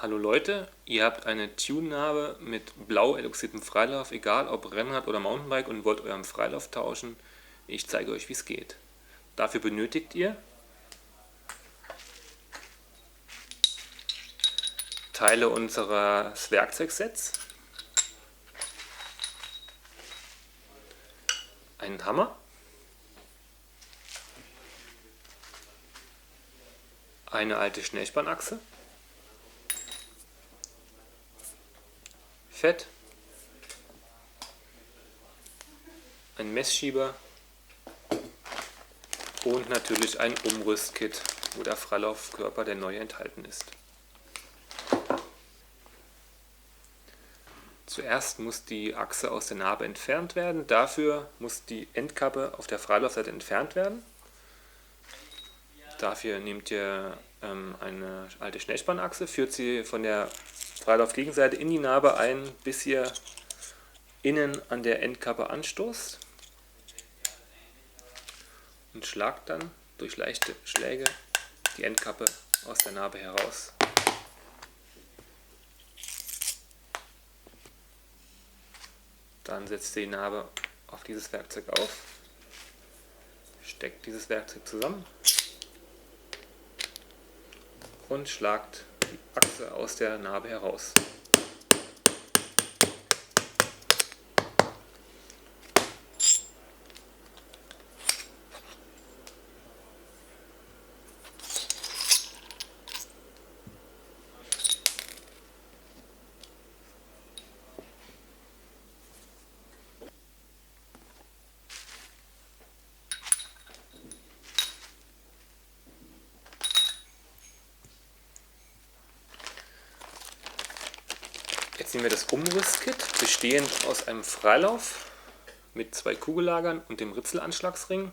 Hallo Leute, ihr habt eine Tune-Narbe mit blau eloxiertem Freilauf, egal ob Rennrad oder Mountainbike, und wollt euren Freilauf tauschen. Ich zeige euch, wie es geht. Dafür benötigt ihr Teile unseres Werkzeugsets, einen Hammer, eine alte Schnellspannachse, Fett, ein Messschieber und natürlich ein Umrüstkit, wo der Freilaufkörper der neu enthalten ist. Zuerst muss die Achse aus der Narbe entfernt werden. Dafür muss die Endkappe auf der Freilaufseite entfernt werden. Dafür nehmt ihr eine alte Schnellspannachse, führt sie von der Freilaufgegenseite in die Narbe ein, bis ihr innen an der Endkappe anstoßt und schlagt dann durch leichte Schläge die Endkappe aus der Narbe heraus. Dann setzt ihr die Narbe auf dieses Werkzeug auf, steckt dieses Werkzeug zusammen und schlagt die Achse aus der Narbe heraus. Jetzt nehmen wir das Umrüstkit, bestehend aus einem Freilauf mit 2 Kugellagern und dem Ritzelanschlagsring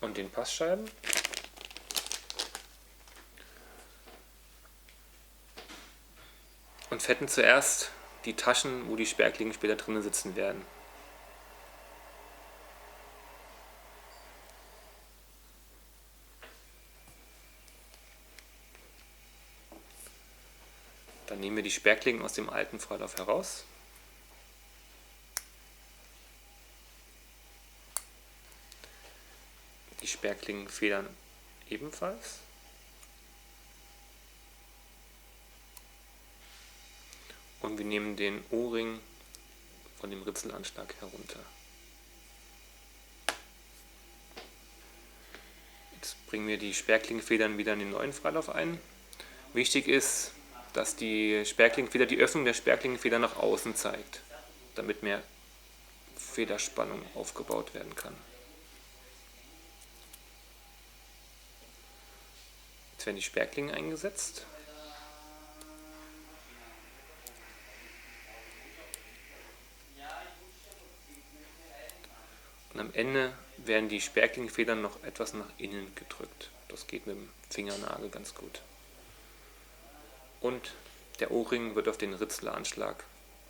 und den Passscheiben. Und fetten zuerst die Taschen, wo die Sperrklingen später drinnen sitzen werden. Dann nehmen wir die Sperrklingen aus dem alten Freilauf heraus. Die Sperrklingenfedern ebenfalls. Und wir nehmen den O-Ring von dem Ritzelanschlag herunter. Jetzt bringen wir die Sperrklingenfedern wieder in den neuen Freilauf ein. Wichtig ist, dass die Sperrklingenfeder, die Öffnung der Sperrklingenfeder nach außen zeigt, damit mehr Federspannung aufgebaut werden kann. Jetzt werden die Sperrklingen eingesetzt. Und am Ende werden die Sperrklingenfedern noch etwas nach innen gedrückt. Das geht mit dem Fingernagel ganz gut. Und der O-Ring wird auf den Ritzelanschlag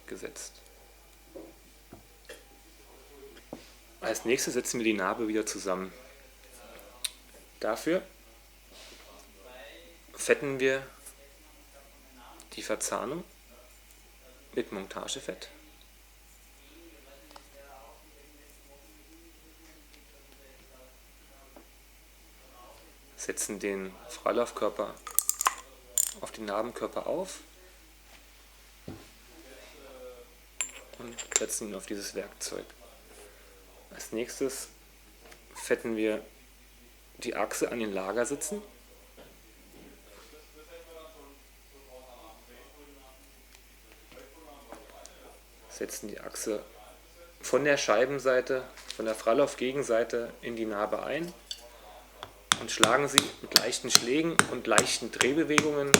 gesetzt. Als nächstes setzen wir die Narbe wieder zusammen. Dafür fetten wir die Verzahnung mit Montagefett. Setzen den Freilaufkörper auf den Narbenkörper auf und setzen ihn auf dieses Werkzeug. Als nächstes fetten wir die Achse an den Lagersitzen. Setzen die Achse von der Scheibenseite, von der Freilaufgegenseite in die Narbe ein und schlagen sie mit leichten Schlägen und leichten Drehbewegungen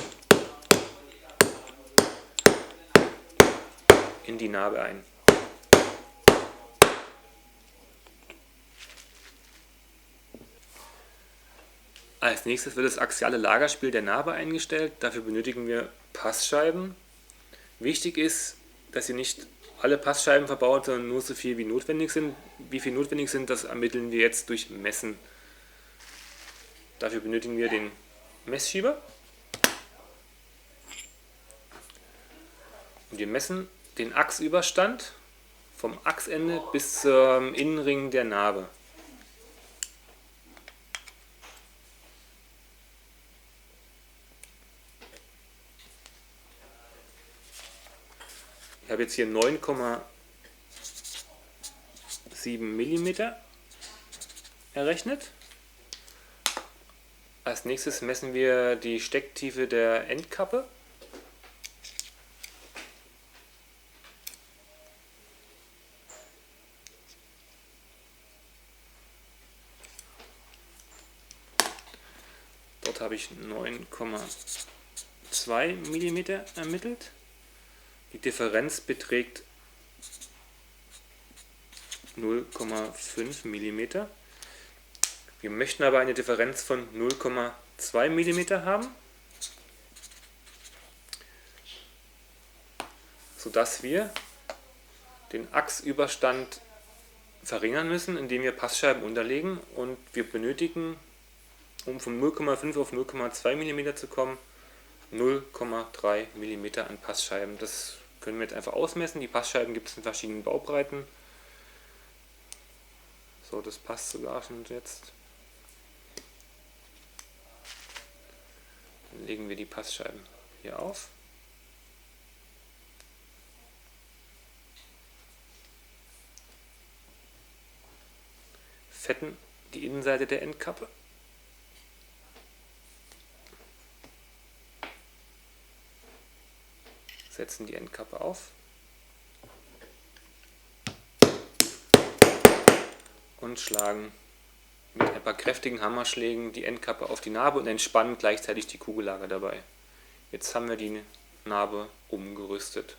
in die Narbe ein. Als nächstes wird das axiale Lagerspiel der Narbe eingestellt. Dafür benötigen wir Passscheiben. Wichtig ist, dass ihr nicht alle Passscheiben verbaut, sondern nur so viel wie notwendig sind. Wie viel notwendig sind, das ermitteln wir jetzt durch Messen. Dafür benötigen wir den Messschieber, Und wir messen den Achsüberstand vom Achsende bis zum Innenring der Narbe. Ich habe jetzt hier 9,7 mm errechnet. Als nächstes messen wir die Stecktiefe der Endkappe. Dort habe ich 9,2 mm ermittelt. Die Differenz beträgt 0,5 mm. Wir möchten aber eine Differenz von 0,2 mm haben, sodass wir den Achsüberstand verringern müssen, indem wir Passscheiben unterlegen, und wir benötigen, um von 0,5 auf 0,2 mm zu kommen, 0,3 mm an Passscheiben. Das können wir jetzt einfach ausmessen. Die Passscheiben gibt es in verschiedenen Baubreiten. So, das passt sogar schon jetzt. Dann legen wir die Passscheiben hier auf. Fetten die Innenseite der Endkappe. Setzen die Endkappe auf und schlagen mit ein paar kräftigen Hammerschlägen die Endkappe auf die Narbe und entspannen gleichzeitig die Kugellager dabei. Jetzt haben wir die Narbe umgerüstet.